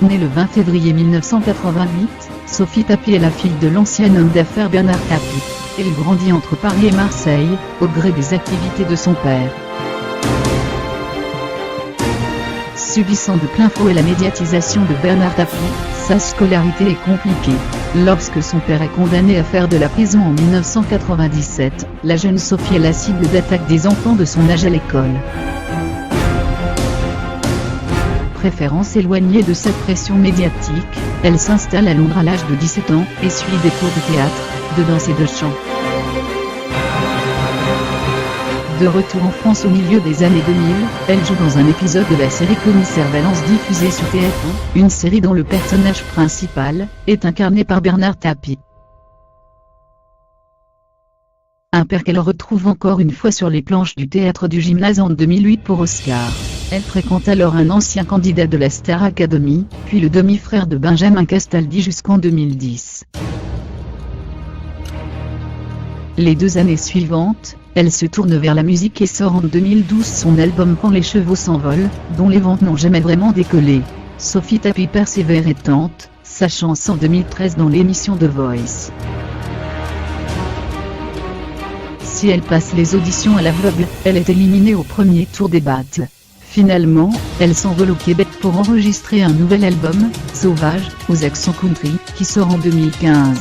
Née le 20 février 1988, Sophie Tapie est la fille de l'ancien homme d'affaires Bernard Tapie. Elle grandit entre Paris et Marseille, au gré des activités de son père. Subissant de plein fouet la médiatisation de Bernard Tapie, sa scolarité est compliquée. Lorsque son père est condamné à faire de la prison en 1997, la jeune Sophie est la cible d'attaques des enfants de son âge à l'école. Préférant s'éloigner de cette pression médiatique, elle s'installe à Londres à l'âge de 17 ans, et suit des cours de théâtre, de danse et de chant. De retour en France au milieu des années 2000, elle joue dans un épisode de la série Commissaire Valence diffusée sur TF1, une série dont le personnage principal est incarné par Bernard Tapie. Un père qu'elle retrouve encore une fois sur les planches du théâtre du Gymnase en 2008 pour Oscar. Elle fréquente alors un ancien candidat de la Star Academy, puis le demi-frère de Benjamin Castaldi jusqu'en 2010. Les 2 années suivantes, elle se tourne vers la musique et sort en 2012 son album Quand les chevaux s'envolent, dont les ventes n'ont jamais vraiment décollé. Sophie Tapie persévère et tente sa chance en 2013 dans l'émission The Voice. Si elle passe les auditions à l'aveugle, elle est éliminée au premier tour des battles. Finalement, elle s'envole au Québec pour enregistrer un nouvel album, Sauvage, aux accents country, qui sort en 2015.